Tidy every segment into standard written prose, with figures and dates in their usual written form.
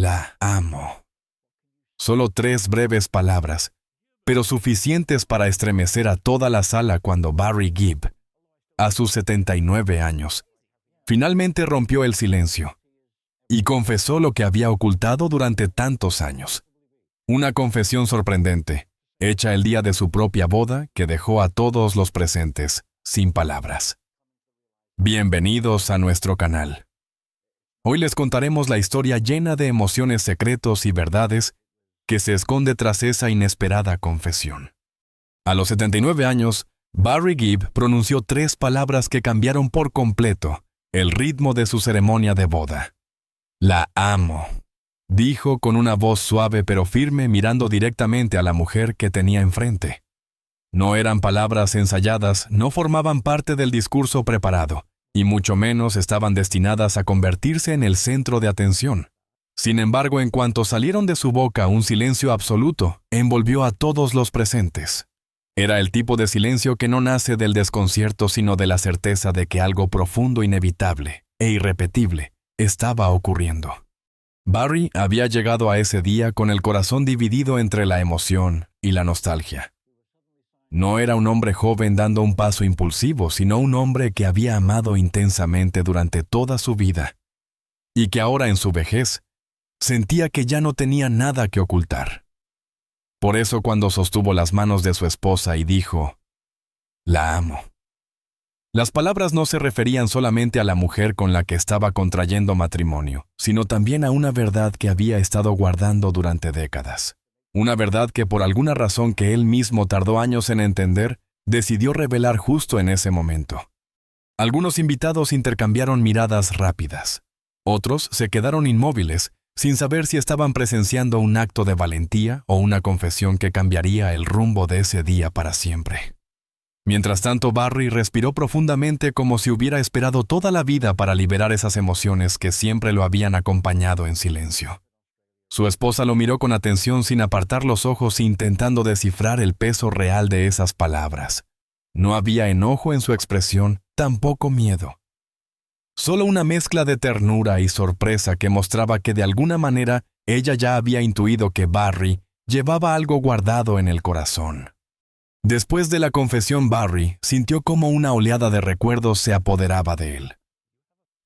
La amo. Solo 3 breves palabras, pero suficientes para estremecer a toda la sala cuando Barry Gibb, a sus 79 años, finalmente rompió el silencio y confesó lo que había ocultado durante tantos años. Una confesión sorprendente, hecha el día de su propia boda, que dejó a todos los presentes sin palabras. Bienvenidos a nuestro canal. Hoy les contaremos la historia llena de emociones, secretos y verdades que se esconde tras esa inesperada confesión. A los 79 años, Barry Gibb pronunció 3 palabras que cambiaron por completo el ritmo de su ceremonia de boda. La amo, dijo con una voz suave pero firme, mirando directamente a la mujer que tenía enfrente. No eran palabras ensayadas, no formaban parte del discurso preparado, y mucho menos estaban destinadas a convertirse en el centro de atención. Sin embargo, en cuanto salieron de su boca, un silencio absoluto envolvió a todos los presentes. Era el tipo de silencio que no nace del desconcierto, sino de la certeza de que algo profundo, inevitable e irrepetible estaba ocurriendo. Barry había llegado a ese día con el corazón dividido entre la emoción y la nostalgia. No era un hombre joven dando un paso impulsivo, sino un hombre que había amado intensamente durante toda su vida y que ahora, en su vejez, sentía que ya no tenía nada que ocultar. Por eso, cuando sostuvo las manos de su esposa y dijo, «La amo», las palabras no se referían solamente a la mujer con la que estaba contrayendo matrimonio, sino también a una verdad que había estado guardando durante décadas. Una verdad que, por alguna razón que él mismo tardó años en entender, decidió revelar justo en ese momento. Algunos invitados intercambiaron miradas rápidas. Otros se quedaron inmóviles, sin saber si estaban presenciando un acto de valentía o una confesión que cambiaría el rumbo de ese día para siempre. Mientras tanto, Barry respiró profundamente, como si hubiera esperado toda la vida para liberar esas emociones que siempre lo habían acompañado en silencio. Su esposa lo miró con atención, sin apartar los ojos, intentando descifrar el peso real de esas palabras. No había enojo en su expresión, tampoco miedo. Solo una mezcla de ternura y sorpresa que mostraba que de alguna manera ella ya había intuido que Barry llevaba algo guardado en el corazón. Después de la confesión, Barry sintió como una oleada de recuerdos se apoderaba de él.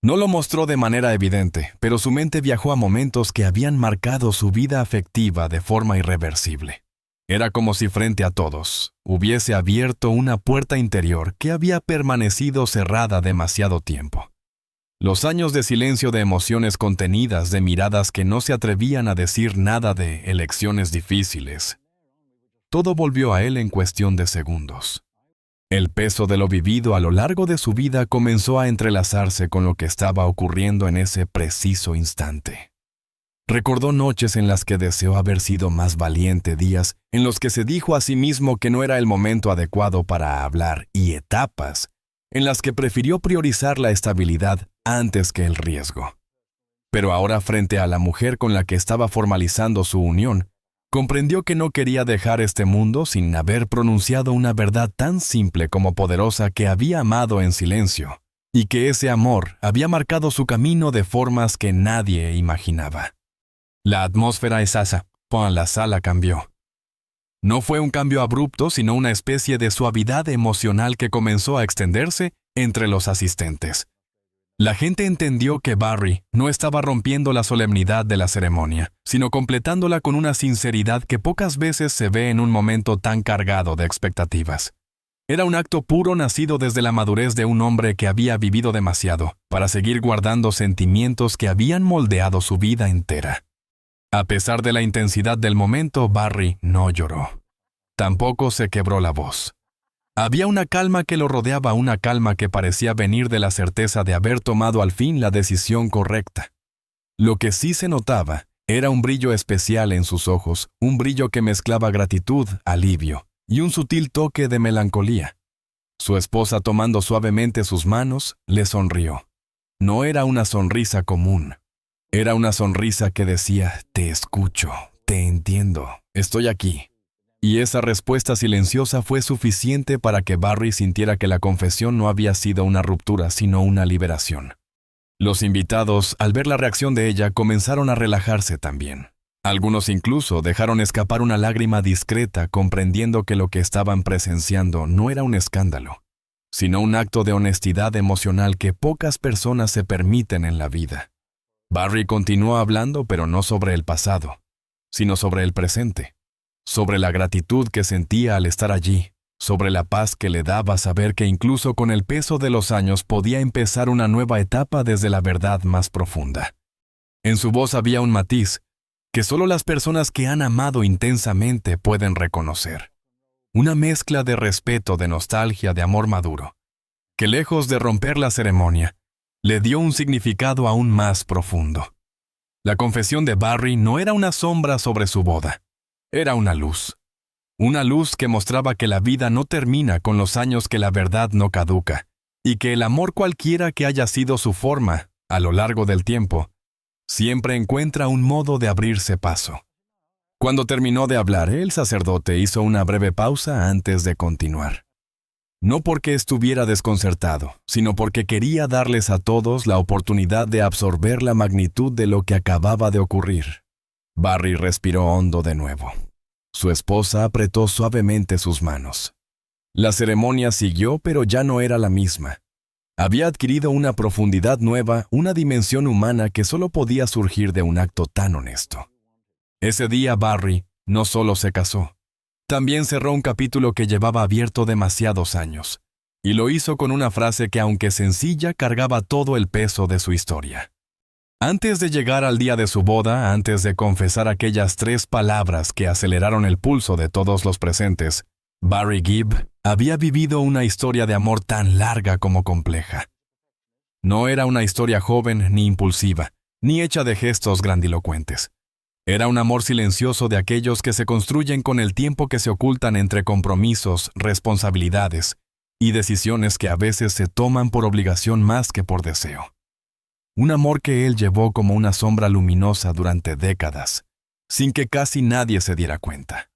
No lo mostró de manera evidente, pero su mente viajó a momentos que habían marcado su vida afectiva de forma irreversible. Era como si frente a todos hubiese abierto una puerta interior que había permanecido cerrada demasiado tiempo. Los años de silencio, de emociones contenidas, de miradas que no se atrevían a decir nada, de elecciones difíciles. Todo volvió a él en cuestión de segundos. El peso de lo vivido a lo largo de su vida comenzó a entrelazarse con lo que estaba ocurriendo en ese preciso instante. Recordó noches en las que deseó haber sido más valiente, días en los que se dijo a sí mismo que no era el momento adecuado para hablar, y etapas en las que prefirió priorizar la estabilidad antes que el riesgo. Pero ahora, frente a la mujer con la que estaba formalizando su unión, comprendió que no quería dejar este mundo sin haber pronunciado una verdad tan simple como poderosa, que había amado en silencio, y que ese amor había marcado su camino de formas que nadie imaginaba. La atmósfera esasa, la sala cambió. No fue un cambio abrupto, sino una especie de suavidad emocional que comenzó a extenderse entre los asistentes. La gente entendió que Barry no estaba rompiendo la solemnidad de la ceremonia, sino completándola con una sinceridad que pocas veces se ve en un momento tan cargado de expectativas. Era un acto puro, nacido desde la madurez de un hombre que había vivido demasiado para seguir guardando sentimientos que habían moldeado su vida entera. A pesar de la intensidad del momento, Barry no lloró. Tampoco se quebró la voz. Había una calma que lo rodeaba, una calma que parecía venir de la certeza de haber tomado al fin la decisión correcta. Lo que sí se notaba era un brillo especial en sus ojos, un brillo que mezclaba gratitud, alivio y un sutil toque de melancolía. Su esposa, tomando suavemente sus manos, le sonrió. No era una sonrisa común. Era una sonrisa que decía: «Te escucho, te entiendo, estoy aquí». Y esa respuesta silenciosa fue suficiente para que Barry sintiera que la confesión no había sido una ruptura, sino una liberación. Los invitados, al ver la reacción de ella, comenzaron a relajarse también. Algunos incluso dejaron escapar una lágrima discreta, comprendiendo que lo que estaban presenciando no era un escándalo, sino un acto de honestidad emocional que pocas personas se permiten en la vida. Barry continuó hablando, pero no sobre el pasado, sino sobre el presente, sobre la gratitud que sentía al estar allí, sobre la paz que le daba saber que incluso con el peso de los años podía empezar una nueva etapa desde la verdad más profunda. En su voz había un matiz que solo las personas que han amado intensamente pueden reconocer. Una mezcla de respeto, de nostalgia, de amor maduro, que lejos de romper la ceremonia, le dio un significado aún más profundo. La confesión de Barry no era una sombra sobre su boda, era una luz. Una luz que mostraba que la vida no termina con los años, que la verdad no caduca, y que el amor, cualquiera que haya sido su forma a lo largo del tiempo, siempre encuentra un modo de abrirse paso. Cuando terminó de hablar, el sacerdote hizo una breve pausa antes de continuar. No porque estuviera desconcertado, sino porque quería darles a todos la oportunidad de absorber la magnitud de lo que acababa de ocurrir. Barry respiró hondo de nuevo. Su esposa apretó suavemente sus manos. La ceremonia siguió, pero ya no era la misma. Había adquirido una profundidad nueva, una dimensión humana que solo podía surgir de un acto tan honesto. Ese día Barry no solo se casó, también cerró un capítulo que llevaba abierto demasiados años, y lo hizo con una frase que, aunque sencilla, cargaba todo el peso de su historia. Antes de llegar al día de su boda, antes de confesar aquellas 3 palabras que aceleraron el pulso de todos los presentes, Barry Gibb había vivido una historia de amor tan larga como compleja. No era una historia joven ni impulsiva, ni hecha de gestos grandilocuentes. Era un amor silencioso de aquellos que se construyen con el tiempo, que se ocultan entre compromisos, responsabilidades y decisiones que a veces se toman por obligación más que por deseo. Un amor que él llevó como una sombra luminosa durante décadas, sin que casi nadie se diera cuenta.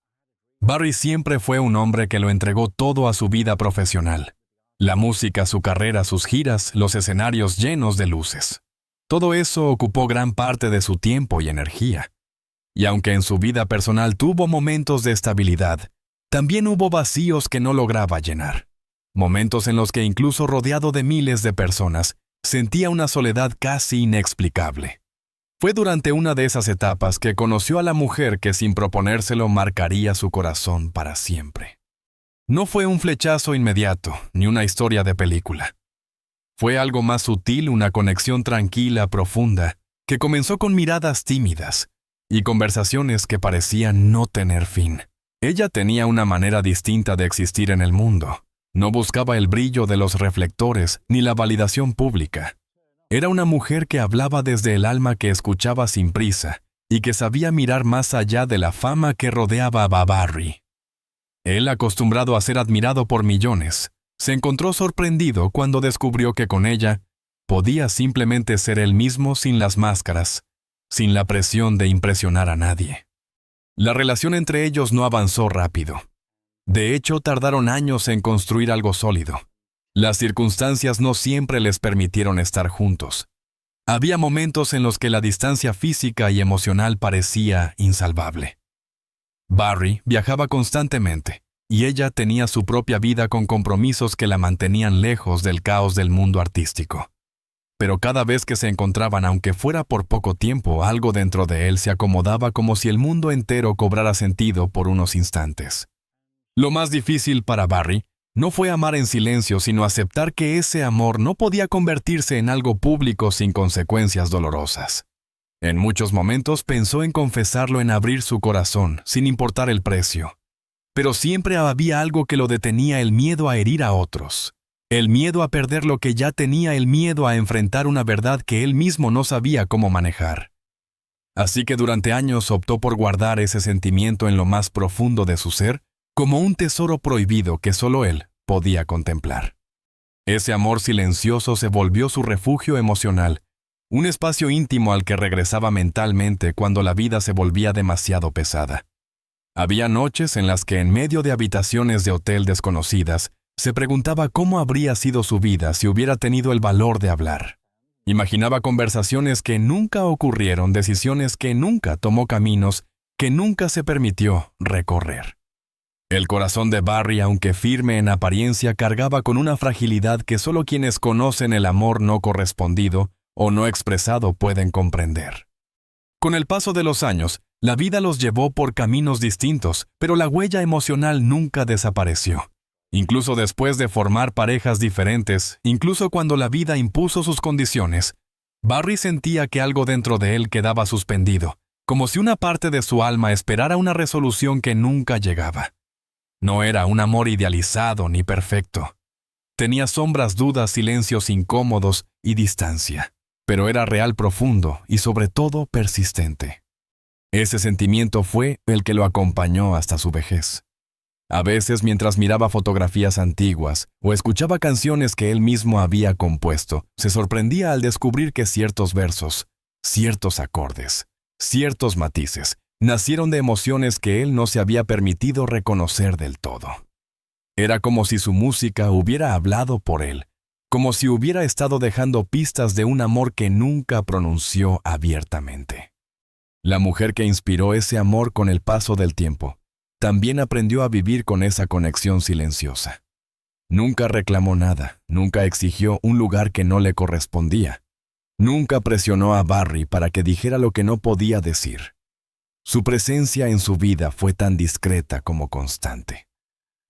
Barry siempre fue un hombre que lo entregó todo a su vida profesional. La música, su carrera, sus giras, los escenarios llenos de luces. Todo eso ocupó gran parte de su tiempo y energía. Y aunque en su vida personal tuvo momentos de estabilidad, también hubo vacíos que no lograba llenar. Momentos en los que, incluso rodeado de miles de personas, sentía una soledad casi inexplicable. Fue durante una de esas etapas que conoció a la mujer que, sin proponérselo, marcaría su corazón para siempre. No fue un flechazo inmediato, ni una historia de película. Fue algo más sutil, una conexión tranquila, profunda, que comenzó con miradas tímidas y conversaciones que parecían no tener fin. Ella tenía una manera distinta de existir en el mundo. No buscaba el brillo de los reflectores ni la validación pública. Era una mujer que hablaba desde el alma, que escuchaba sin prisa y que sabía mirar más allá de la fama que rodeaba a Barry. Él, acostumbrado a ser admirado por millones, se encontró sorprendido cuando descubrió que con ella podía simplemente ser él mismo, sin las máscaras, sin la presión de impresionar a nadie. La relación entre ellos no avanzó rápido. De hecho, tardaron años en construir algo sólido. Las circunstancias no siempre les permitieron estar juntos. Había momentos en los que la distancia física y emocional parecía insalvable. Barry viajaba constantemente, y ella tenía su propia vida con compromisos que la mantenían lejos del caos del mundo artístico. Pero cada vez que se encontraban, aunque fuera por poco tiempo, algo dentro de él se acomodaba, como si el mundo entero cobrara sentido por unos instantes. Lo más difícil para Barry no fue amar en silencio, sino aceptar que ese amor no podía convertirse en algo público sin consecuencias dolorosas. En muchos momentos pensó en confesarlo, en abrir su corazón, sin importar el precio. Pero siempre había algo que lo detenía: el miedo a herir a otros, el miedo a perder lo que ya tenía, el miedo a enfrentar una verdad que él mismo no sabía cómo manejar. Así que durante años optó por guardar ese sentimiento en lo más profundo de su ser, como un tesoro prohibido que solo él podía contemplar. Ese amor silencioso se volvió su refugio emocional, un espacio íntimo al que regresaba mentalmente cuando la vida se volvía demasiado pesada. Había noches en las que, en medio de habitaciones de hotel desconocidas, se preguntaba cómo habría sido su vida si hubiera tenido el valor de hablar. Imaginaba conversaciones que nunca ocurrieron, decisiones que nunca tomó, caminos que nunca se permitió recorrer. El corazón de Barry, aunque firme en apariencia, cargaba con una fragilidad que solo quienes conocen el amor no correspondido o no expresado pueden comprender. Con el paso de los años, la vida los llevó por caminos distintos, pero la huella emocional nunca desapareció. Incluso después de formar parejas diferentes, incluso cuando la vida impuso sus condiciones, Barry sentía que algo dentro de él quedaba suspendido, como si una parte de su alma esperara una resolución que nunca llegaba. No era un amor idealizado ni perfecto. Tenía sombras, dudas, silencios incómodos y distancia, pero era real, profundo y sobre todo persistente. Ese sentimiento fue el que lo acompañó hasta su vejez. A veces, mientras miraba fotografías antiguas o escuchaba canciones que él mismo había compuesto, se sorprendía al descubrir que ciertos versos, ciertos acordes, ciertos matices, nacieron de emociones que él no se había permitido reconocer del todo. Era como si su música hubiera hablado por él, como si hubiera estado dejando pistas de un amor que nunca pronunció abiertamente. La mujer que inspiró ese amor con el paso del tiempo también aprendió a vivir con esa conexión silenciosa. Nunca reclamó nada, nunca exigió un lugar que no le correspondía. Nunca presionó a Barry para que dijera lo que no podía decir. Su presencia en su vida fue tan discreta como constante.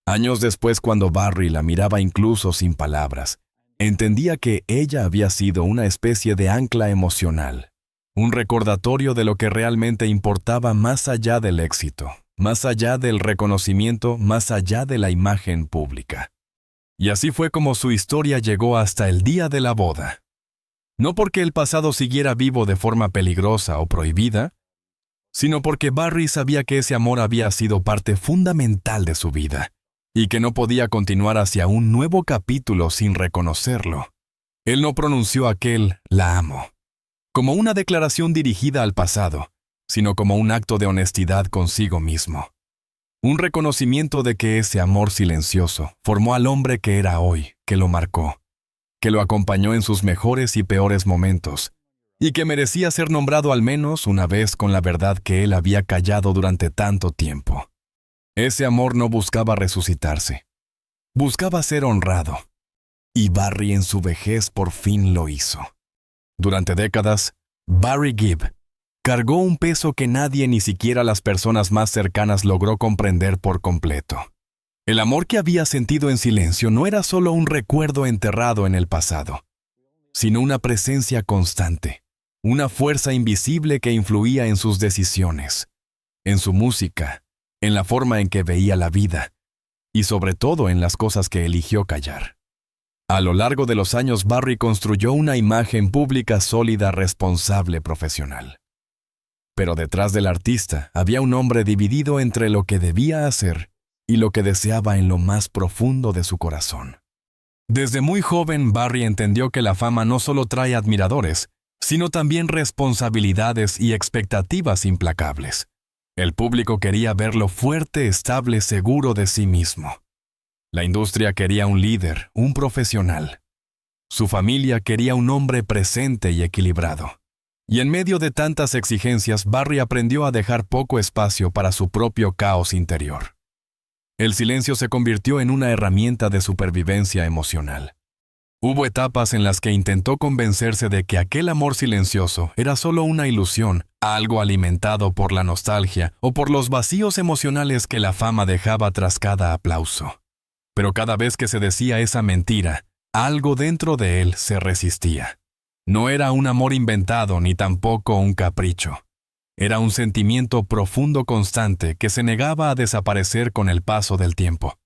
Años después, cuando Barry la miraba incluso sin palabras, entendía que ella había sido una especie de ancla emocional, un recordatorio de lo que realmente importaba más allá del éxito, más allá del reconocimiento, más allá de la imagen pública. Y así fue como su historia llegó hasta el día de la boda. No porque el pasado siguiera vivo de forma peligrosa o prohibida, sino porque Barry sabía que ese amor había sido parte fundamental de su vida y que no podía continuar hacia un nuevo capítulo sin reconocerlo. Él no pronunció aquel «la amo» como una declaración dirigida al pasado, sino como un acto de honestidad consigo mismo. Un reconocimiento de que ese amor silencioso formó al hombre que era hoy, que lo marcó, que lo acompañó en sus mejores y peores momentos, y que merecía ser nombrado al menos una vez con la verdad que él había callado durante tanto tiempo. Ese amor no buscaba resucitarse, buscaba ser honrado, y Barry en su vejez por fin lo hizo. Durante décadas, Barry Gibb cargó un peso que nadie, ni siquiera las personas más cercanas, logró comprender por completo. El amor que había sentido en silencio no era solo un recuerdo enterrado en el pasado, sino una presencia constante, una fuerza invisible que influía en sus decisiones, en su música, en la forma en que veía la vida, y sobre todo en las cosas que eligió callar. A lo largo de los años, Barry construyó una imagen pública sólida, responsable, profesional. Pero detrás del artista había un hombre dividido entre lo que debía hacer y lo que deseaba en lo más profundo de su corazón. Desde muy joven, Barry entendió que la fama no solo trae admiradores, sino también responsabilidades y expectativas implacables. El público quería verlo fuerte, estable, seguro de sí mismo. La industria quería un líder, un profesional. Su familia quería un hombre presente y equilibrado. Y en medio de tantas exigencias, Barry aprendió a dejar poco espacio para su propio caos interior. El silencio se convirtió en una herramienta de supervivencia emocional. Hubo etapas en las que intentó convencerse de que aquel amor silencioso era solo una ilusión, algo alimentado por la nostalgia o por los vacíos emocionales que la fama dejaba tras cada aplauso. Pero cada vez que se decía esa mentira, algo dentro de él se resistía. No era un amor inventado ni tampoco un capricho. Era un sentimiento profundo constante que se negaba a desaparecer con el paso del tiempo.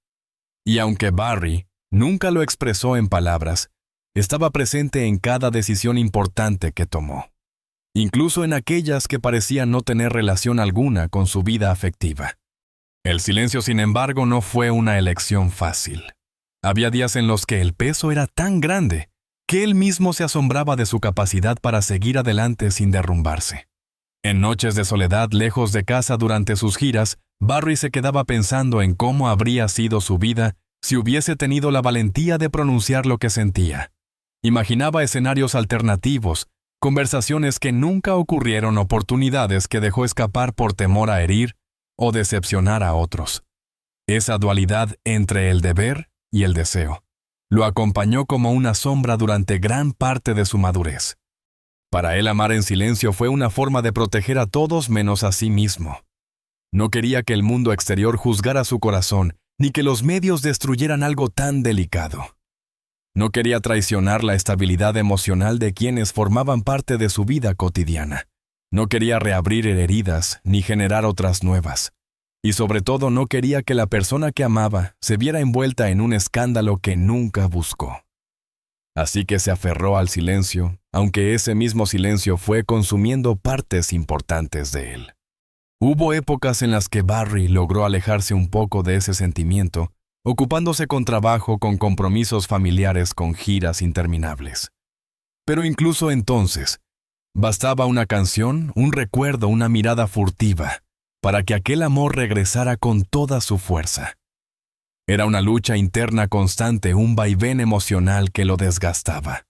Y aunque Barry nunca lo expresó en palabras, estaba presente en cada decisión importante que tomó, incluso en aquellas que parecían no tener relación alguna con su vida afectiva. El silencio, sin embargo, no fue una elección fácil. Había días en los que el peso era tan grande que él mismo se asombraba de su capacidad para seguir adelante sin derrumbarse. En noches de soledad lejos de casa durante sus giras, Barry se quedaba pensando en cómo habría sido su vida si hubiese tenido la valentía de pronunciar lo que sentía. Imaginaba escenarios alternativos, conversaciones que nunca ocurrieron, oportunidades que dejó escapar por temor a herir o decepcionar a otros. Esa dualidad entre el deber y el deseo lo acompañó como una sombra durante gran parte de su madurez. Para él, amar en silencio fue una forma de proteger a todos menos a sí mismo. No quería que el mundo exterior juzgara su corazón, ni que los medios destruyeran algo tan delicado. No quería traicionar la estabilidad emocional de quienes formaban parte de su vida cotidiana. No quería reabrir heridas ni generar otras nuevas. Y sobre todo no quería que la persona que amaba se viera envuelta en un escándalo que nunca buscó. Así que se aferró al silencio, aunque ese mismo silencio fue consumiendo partes importantes de él. Hubo épocas en las que Barry logró alejarse un poco de ese sentimiento, ocupándose con trabajo, con compromisos familiares, con giras interminables. Pero incluso entonces, bastaba una canción, un recuerdo, una mirada furtiva, para que aquel amor regresara con toda su fuerza. Era una lucha interna constante, un vaivén emocional que lo desgastaba.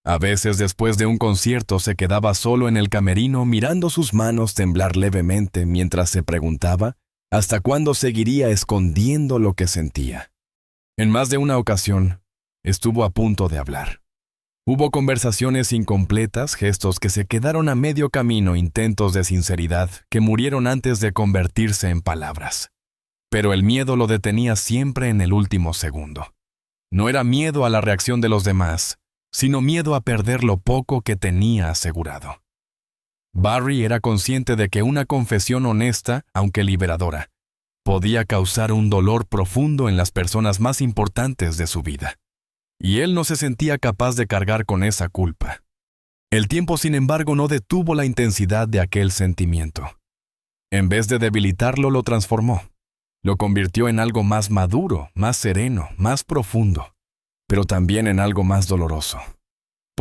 A veces, después de un concierto, se quedaba solo en el camerino mirando sus manos temblar levemente mientras se preguntaba hasta cuándo seguiría escondiendo lo que sentía. En más de una ocasión, estuvo a punto de hablar. Hubo conversaciones incompletas, gestos que se quedaron a medio camino, intentos de sinceridad que murieron antes de convertirse en palabras. Pero el miedo lo detenía siempre en el último segundo. No era miedo a la reacción de los demás, sino miedo a perder lo poco que tenía asegurado. Barry era consciente de que una confesión honesta, aunque liberadora, podía causar un dolor profundo en las personas más importantes de su vida. Y él no se sentía capaz de cargar con esa culpa. El tiempo, sin embargo, no detuvo la intensidad de aquel sentimiento. En vez de debilitarlo, lo transformó. Lo convirtió en algo más maduro, más sereno, más profundo, pero también en algo más doloroso.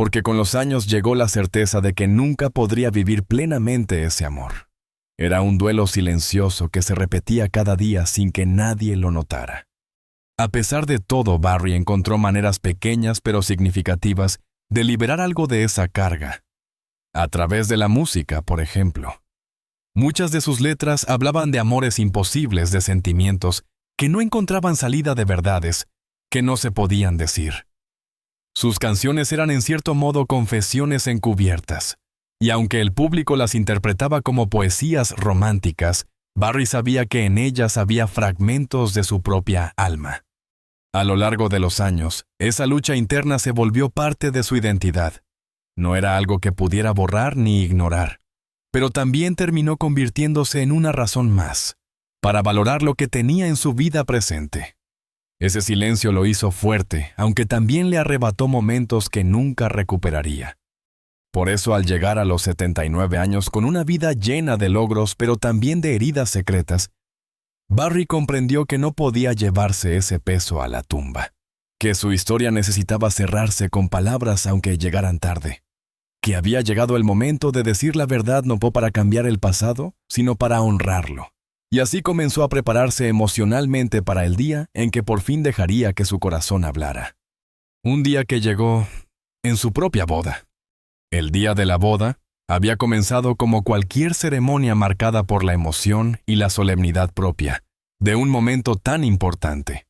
Porque con los años llegó la certeza de que nunca podría vivir plenamente ese amor. Era un duelo silencioso que se repetía cada día sin que nadie lo notara. A pesar de todo, Barry encontró maneras pequeñas pero significativas de liberar algo de esa carga. A través de la música, por ejemplo. Muchas de sus letras hablaban de amores imposibles, de sentimientos que no encontraban salida, de verdades que no se podían decir. Sus canciones eran en cierto modo confesiones encubiertas, y aunque el público las interpretaba como poesías románticas, Barry sabía que en ellas había fragmentos de su propia alma. A lo largo de los años, esa lucha interna se volvió parte de su identidad. No era algo que pudiera borrar ni ignorar, pero también terminó convirtiéndose en una razón más, para valorar lo que tenía en su vida presente. Ese silencio lo hizo fuerte, aunque también le arrebató momentos que nunca recuperaría. Por eso, al llegar a los 79 años con una vida llena de logros, pero también de heridas secretas, Barry comprendió que no podía llevarse ese peso a la tumba, que su historia necesitaba cerrarse con palabras aunque llegaran tarde, que había llegado el momento de decir la verdad no para cambiar el pasado, sino para honrarlo. Y así comenzó a prepararse emocionalmente para el día en que por fin dejaría que su corazón hablara. Un día que llegó en su propia boda. El día de la boda había comenzado como cualquier ceremonia marcada por la emoción y la solemnidad propia de un momento tan importante.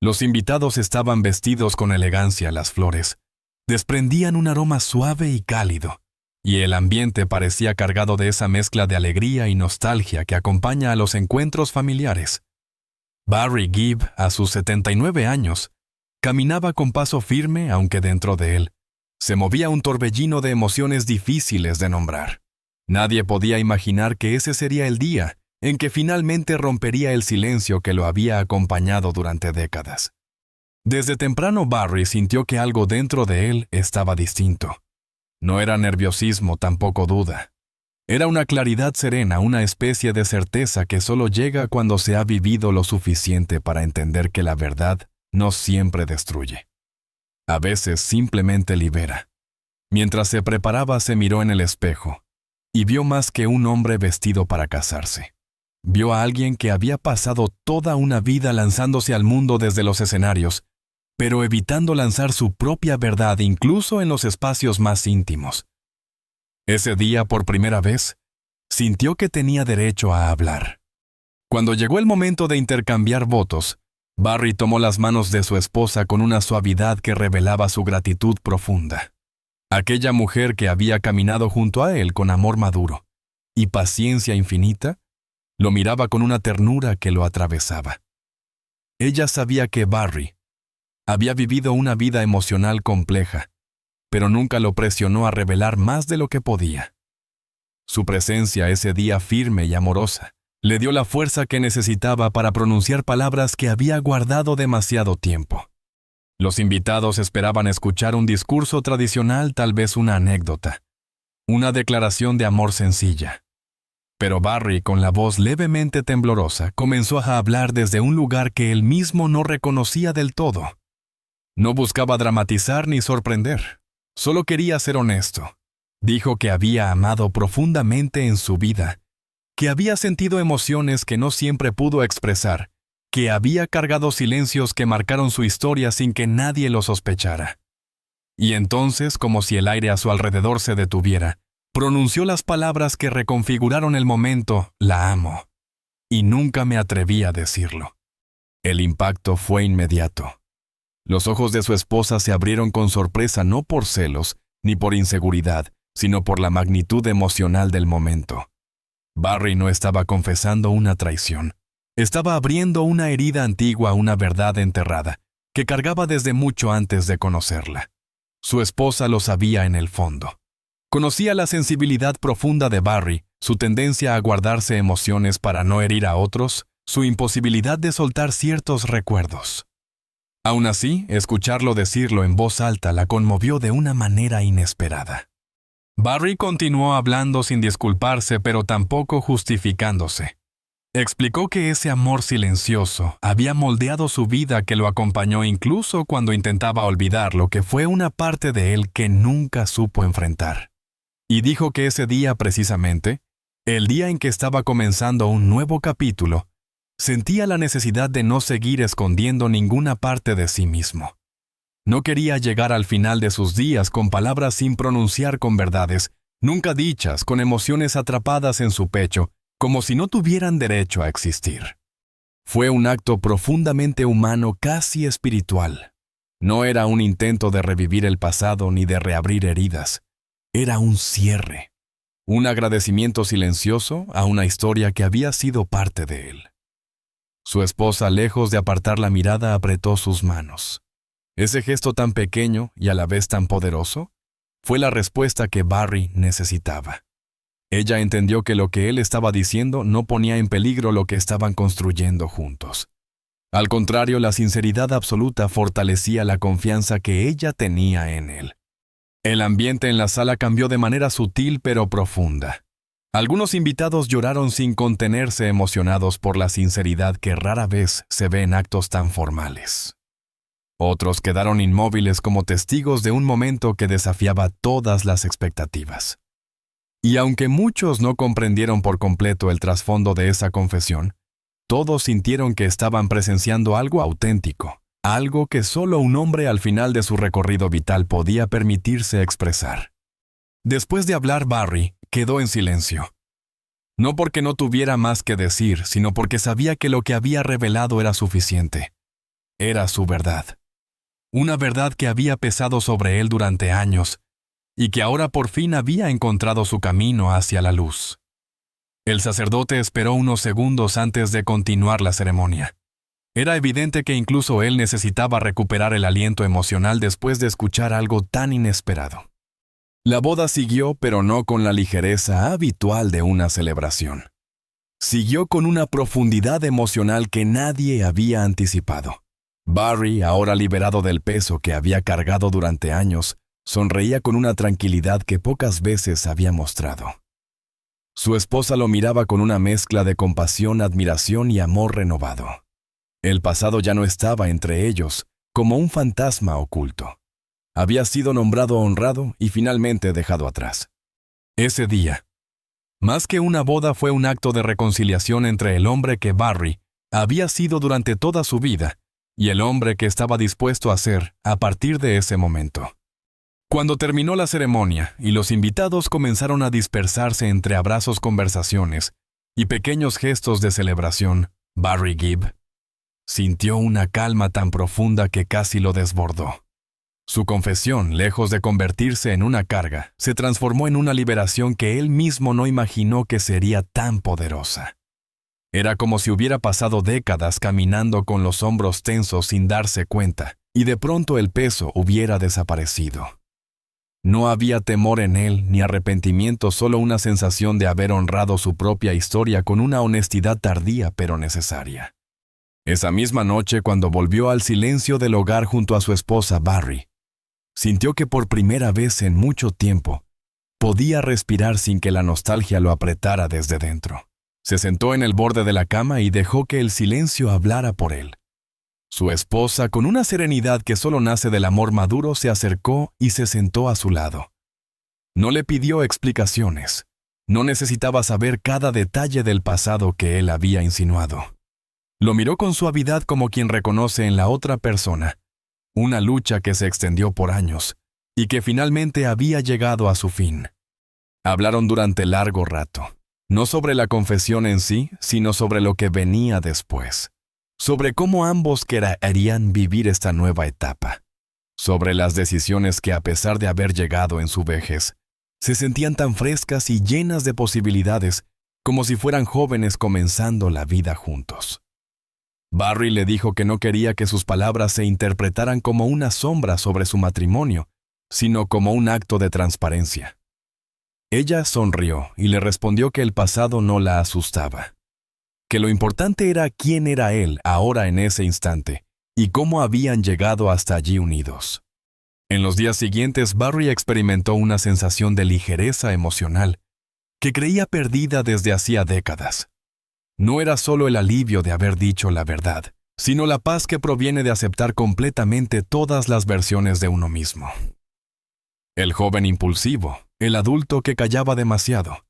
Los invitados estaban vestidos con elegancia, las flores desprendían un aroma suave y cálido, y el ambiente parecía cargado de esa mezcla de alegría y nostalgia que acompaña a los encuentros familiares. Barry Gibb, a sus 79 años, caminaba con paso firme, aunque dentro de él se movía un torbellino de emociones difíciles de nombrar. Nadie podía imaginar que ese sería el día en que finalmente rompería el silencio que lo había acompañado durante décadas. Desde temprano Barry sintió que algo dentro de él estaba distinto. No era nerviosismo, tampoco duda. Era una claridad serena, una especie de certeza que solo llega cuando se ha vivido lo suficiente para entender que la verdad no siempre destruye. A veces simplemente libera. Mientras se preparaba, se miró en el espejo y vio más que un hombre vestido para casarse. Vio a alguien que había pasado toda una vida lanzándose al mundo desde los escenarios, pero evitando lanzar su propia verdad incluso en los espacios más íntimos. Ese día, por primera vez, sintió que tenía derecho a hablar. Cuando llegó el momento de intercambiar votos, Barry tomó las manos de su esposa con una suavidad que revelaba su gratitud profunda. Aquella mujer que había caminado junto a él con amor maduro y paciencia infinita, lo miraba con una ternura que lo atravesaba. Ella sabía que Barry había vivido una vida emocional compleja, pero nunca lo presionó a revelar más de lo que podía. Su presencia ese día firme y amorosa le dio la fuerza que necesitaba para pronunciar palabras que había guardado demasiado tiempo. Los invitados esperaban escuchar un discurso tradicional, tal vez una anécdota, una declaración de amor sencilla. Pero Barry, con la voz levemente temblorosa, comenzó a hablar desde un lugar que él mismo no reconocía del todo. No buscaba dramatizar ni sorprender, solo quería ser honesto. Dijo que había amado profundamente en su vida, que había sentido emociones que no siempre pudo expresar, que había cargado silencios que marcaron su historia sin que nadie lo sospechara. Y entonces, como si el aire a su alrededor se detuviera, pronunció las palabras que reconfiguraron el momento: la amo. Y nunca me atreví a decirlo. El impacto fue inmediato. Los ojos de su esposa se abrieron con sorpresa, no por celos, ni por inseguridad, sino por la magnitud emocional del momento. Barry no estaba confesando una traición. Estaba abriendo una herida antigua, una verdad enterrada, que cargaba desde mucho antes de conocerla. Su esposa lo sabía en el fondo. Conocía la sensibilidad profunda de Barry, su tendencia a guardarse emociones para no herir a otros, su imposibilidad de soltar ciertos recuerdos. Aún así, escucharlo decirlo en voz alta la conmovió de una manera inesperada. Barry continuó hablando sin disculparse, pero tampoco justificándose. Explicó que ese amor silencioso había moldeado su vida, que lo acompañó incluso cuando intentaba olvidar lo que fue una parte de él que nunca supo enfrentar. Y dijo que ese día precisamente, el día en que estaba comenzando un nuevo capítulo, sentía la necesidad de no seguir escondiendo ninguna parte de sí mismo. No quería llegar al final de sus días con palabras sin pronunciar, con verdades nunca dichas, con emociones atrapadas en su pecho, como si no tuvieran derecho a existir. Fue un acto profundamente humano, casi espiritual. No era un intento de revivir el pasado ni de reabrir heridas. Era un cierre, un agradecimiento silencioso a una historia que había sido parte de él. Su esposa, lejos de apartar la mirada, apretó sus manos. Ese gesto tan pequeño y a la vez tan poderoso fue la respuesta que Barry necesitaba. Ella entendió que lo que él estaba diciendo no ponía en peligro lo que estaban construyendo juntos. Al contrario, la sinceridad absoluta fortalecía la confianza que ella tenía en él. El ambiente en la sala cambió de manera sutil pero profunda. Algunos invitados lloraron sin contenerse, emocionados por la sinceridad que rara vez se ve en actos tan formales. Otros quedaron inmóviles como testigos de un momento que desafiaba todas las expectativas. Y aunque muchos no comprendieron por completo el trasfondo de esa confesión, todos sintieron que estaban presenciando algo auténtico, algo que solo un hombre al final de su recorrido vital podía permitirse expresar. Después de hablar, Barry quedó en silencio. No porque no tuviera más que decir, sino porque sabía que lo que había revelado era suficiente. Era su verdad. Una verdad que había pesado sobre él durante años y que ahora por fin había encontrado su camino hacia la luz. El sacerdote esperó unos segundos antes de continuar la ceremonia. Era evidente que incluso él necesitaba recuperar el aliento emocional después de escuchar algo tan inesperado. La boda siguió, pero no con la ligereza habitual de una celebración. Siguió con una profundidad emocional que nadie había anticipado. Barry, ahora liberado del peso que había cargado durante años, sonreía con una tranquilidad que pocas veces había mostrado. Su esposa lo miraba con una mezcla de compasión, admiración y amor renovado. El pasado ya no estaba entre ellos, como un fantasma oculto. Había sido nombrado honrado y finalmente dejado atrás. Ese día, más que una boda, fue un acto de reconciliación entre el hombre que Barry había sido durante toda su vida y el hombre que estaba dispuesto a ser a partir de ese momento. Cuando terminó la ceremonia y los invitados comenzaron a dispersarse entre abrazos, conversaciones y pequeños gestos de celebración, Barry Gibb sintió una calma tan profunda que casi lo desbordó. Su confesión, lejos de convertirse en una carga, se transformó en una liberación que él mismo no imaginó que sería tan poderosa. Era como si hubiera pasado décadas caminando con los hombros tensos sin darse cuenta, y de pronto el peso hubiera desaparecido. No había temor en él ni arrepentimiento, solo una sensación de haber honrado su propia historia con una honestidad tardía pero necesaria. Esa misma noche, cuando volvió al silencio del hogar junto a su esposa Barry, sintió que por primera vez en mucho tiempo podía respirar sin que la nostalgia lo apretara desde dentro. Se sentó en el borde de la cama y dejó que el silencio hablara por él. Su esposa, con una serenidad que solo nace del amor maduro, se acercó y se sentó a su lado. No le pidió explicaciones. No necesitaba saber cada detalle del pasado que él había insinuado. Lo miró con suavidad como quien reconoce en la otra persona una lucha que se extendió por años y que finalmente había llegado a su fin. Hablaron durante largo rato, no sobre la confesión en sí, sino sobre lo que venía después, sobre cómo ambos querían vivir esta nueva etapa, sobre las decisiones que, a pesar de haber llegado en su vejez, se sentían tan frescas y llenas de posibilidades como si fueran jóvenes comenzando la vida juntos. Barry le dijo que no quería que sus palabras se interpretaran como una sombra sobre su matrimonio, sino como un acto de transparencia. Ella sonrió y le respondió que el pasado no la asustaba, que lo importante era quién era él ahora en ese instante y cómo habían llegado hasta allí unidos. En los días siguientes, Barry experimentó una sensación de ligereza emocional que creía perdida desde hacía décadas. No era solo el alivio de haber dicho la verdad, sino la paz que proviene de aceptar completamente todas las versiones de uno mismo. El joven impulsivo, el adulto que callaba demasiado,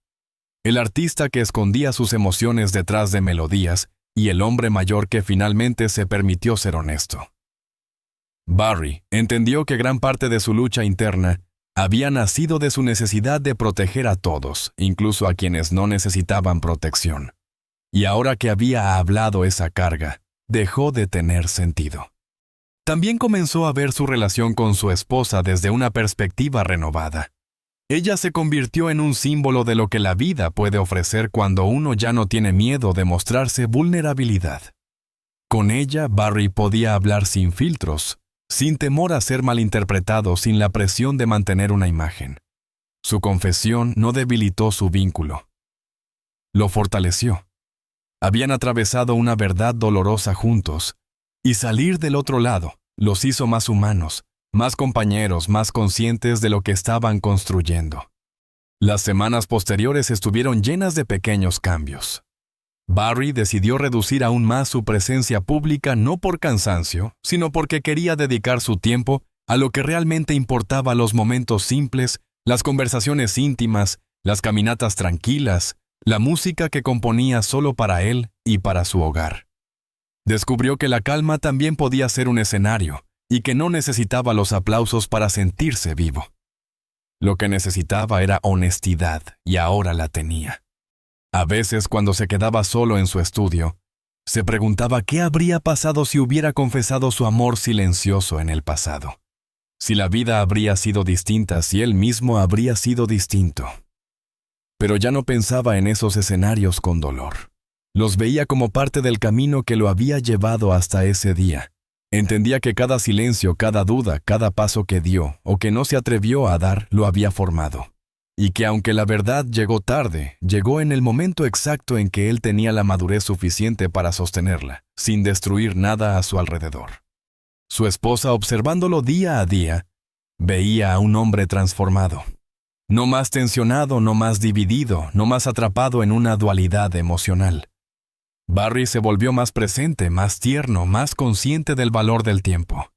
el artista que escondía sus emociones detrás de melodías y el hombre mayor que finalmente se permitió ser honesto. Barry entendió que gran parte de su lucha interna había nacido de su necesidad de proteger a todos, incluso a quienes no necesitaban protección. Y ahora que había hablado esa carga, dejó de tener sentido. También comenzó a ver su relación con su esposa desde una perspectiva renovada. Ella se convirtió en un símbolo de lo que la vida puede ofrecer cuando uno ya no tiene miedo de mostrarse vulnerabilidad. Con ella, Barry podía hablar sin filtros, sin temor a ser malinterpretado, sin la presión de mantener una imagen. Su confesión no debilitó su vínculo. Lo fortaleció. Habían atravesado una verdad dolorosa juntos, y salir del otro lado los hizo más humanos, más compañeros, más conscientes de lo que estaban construyendo. Las semanas posteriores estuvieron llenas de pequeños cambios. Barry decidió reducir aún más su presencia pública no por cansancio, sino porque quería dedicar su tiempo a lo que realmente importaba: los momentos simples, las conversaciones íntimas, las caminatas tranquilas, la música que componía solo para él y para su hogar. Descubrió que la calma también podía ser un escenario y que no necesitaba los aplausos para sentirse vivo. Lo que necesitaba era honestidad y ahora la tenía. A veces, cuando se quedaba solo en su estudio, se preguntaba qué habría pasado si hubiera confesado su amor silencioso en el pasado. Si la vida habría sido distinta, si él mismo habría sido distinto. Pero ya no pensaba en esos escenarios con dolor. Los veía como parte del camino que lo había llevado hasta ese día. Entendía que cada silencio, cada duda, cada paso que dio o que no se atrevió a dar, lo había formado. Y que aunque la verdad llegó tarde, llegó en el momento exacto en que él tenía la madurez suficiente para sostenerla, sin destruir nada a su alrededor. Su esposa, observándolo día a día, veía a un hombre transformado. No más tensionado, no más dividido, no más atrapado en una dualidad emocional. Barry se volvió más presente, más tierno, más consciente del valor del tiempo.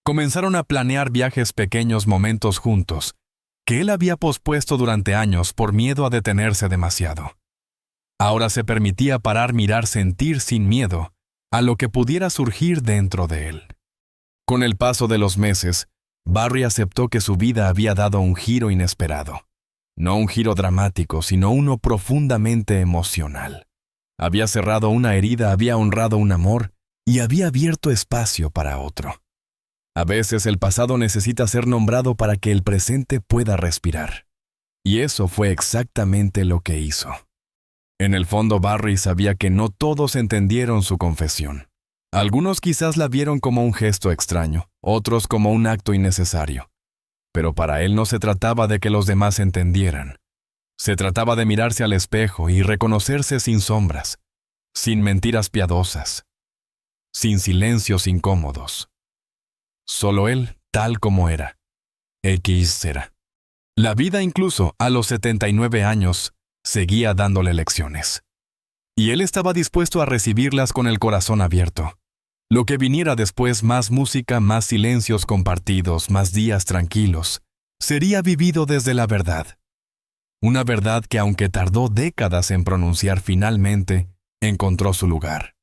Comenzaron a planear viajes, pequeños momentos juntos, que él había pospuesto durante años por miedo a detenerse demasiado. Ahora se permitía parar, mirar, sentir sin miedo, a lo que pudiera surgir dentro de él. Con el paso de los meses, Barry aceptó que su vida había dado un giro inesperado. No un giro dramático, sino uno profundamente emocional. Había cerrado una herida, había honrado un amor y había abierto espacio para otro. A veces el pasado necesita ser nombrado para que el presente pueda respirar. Y eso fue exactamente lo que hizo. En el fondo, Barry sabía que no todos entendieron su confesión. Algunos quizás la vieron como un gesto extraño, otros como un acto innecesario. Pero para él no se trataba de que los demás entendieran. Se trataba de mirarse al espejo y reconocerse sin sombras, sin mentiras piadosas, sin silencios incómodos. Solo él, tal como era. X era. La vida, incluso a los 79 años, seguía dándole lecciones. Y él estaba dispuesto a recibirlas con el corazón abierto. Lo que viniera después, más música, más silencios compartidos, más días tranquilos, sería vivido desde la verdad. Una verdad que, aunque tardó décadas en pronunciar, finalmente encontró su lugar.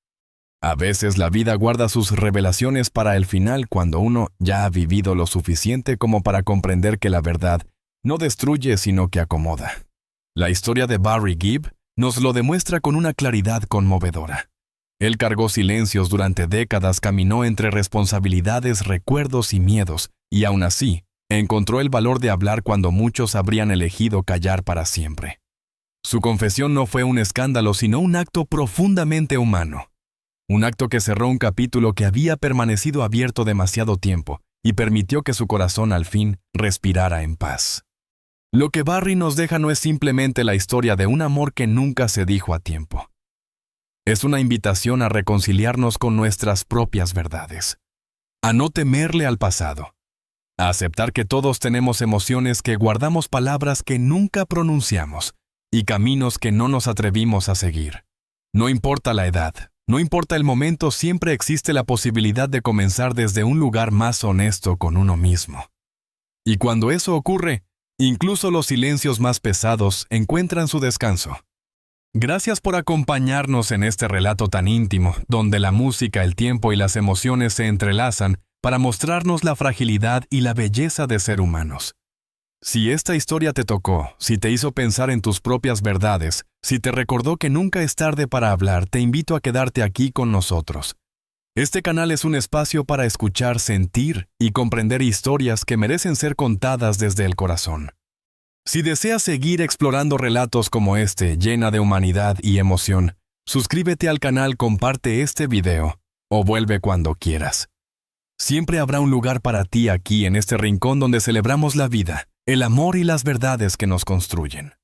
A veces la vida guarda sus revelaciones para el final, cuando uno ya ha vivido lo suficiente como para comprender que la verdad no destruye sino que acomoda. La historia de Barry Gibb nos lo demuestra con una claridad conmovedora. Él cargó silencios durante décadas, caminó entre responsabilidades, recuerdos y miedos, y aún así, encontró el valor de hablar cuando muchos habrían elegido callar para siempre. Su confesión no fue un escándalo, sino un acto profundamente humano. Un acto que cerró un capítulo que había permanecido abierto demasiado tiempo y permitió que su corazón al fin respirara en paz. Lo que Barry nos deja no es simplemente la historia de un amor que nunca se dijo a tiempo. Es una invitación a reconciliarnos con nuestras propias verdades, a no temerle al pasado, a aceptar que todos tenemos emociones, que guardamos palabras que nunca pronunciamos y caminos que no nos atrevimos a seguir. No importa la edad, no importa el momento, siempre existe la posibilidad de comenzar desde un lugar más honesto con uno mismo. Y cuando eso ocurre, incluso los silencios más pesados encuentran su descanso. Gracias por acompañarnos en este relato tan íntimo, donde la música, el tiempo y las emociones se entrelazan para mostrarnos la fragilidad y la belleza de ser humanos. Si esta historia te tocó, si te hizo pensar en tus propias verdades, si te recordó que nunca es tarde para hablar, te invito a quedarte aquí con nosotros. Este canal es un espacio para escuchar, sentir y comprender historias que merecen ser contadas desde el corazón. Si deseas seguir explorando relatos como este, llena de humanidad y emoción, suscríbete al canal, comparte este video o vuelve cuando quieras. Siempre habrá un lugar para ti aquí en este rincón donde celebramos la vida, el amor y las verdades que nos construyen.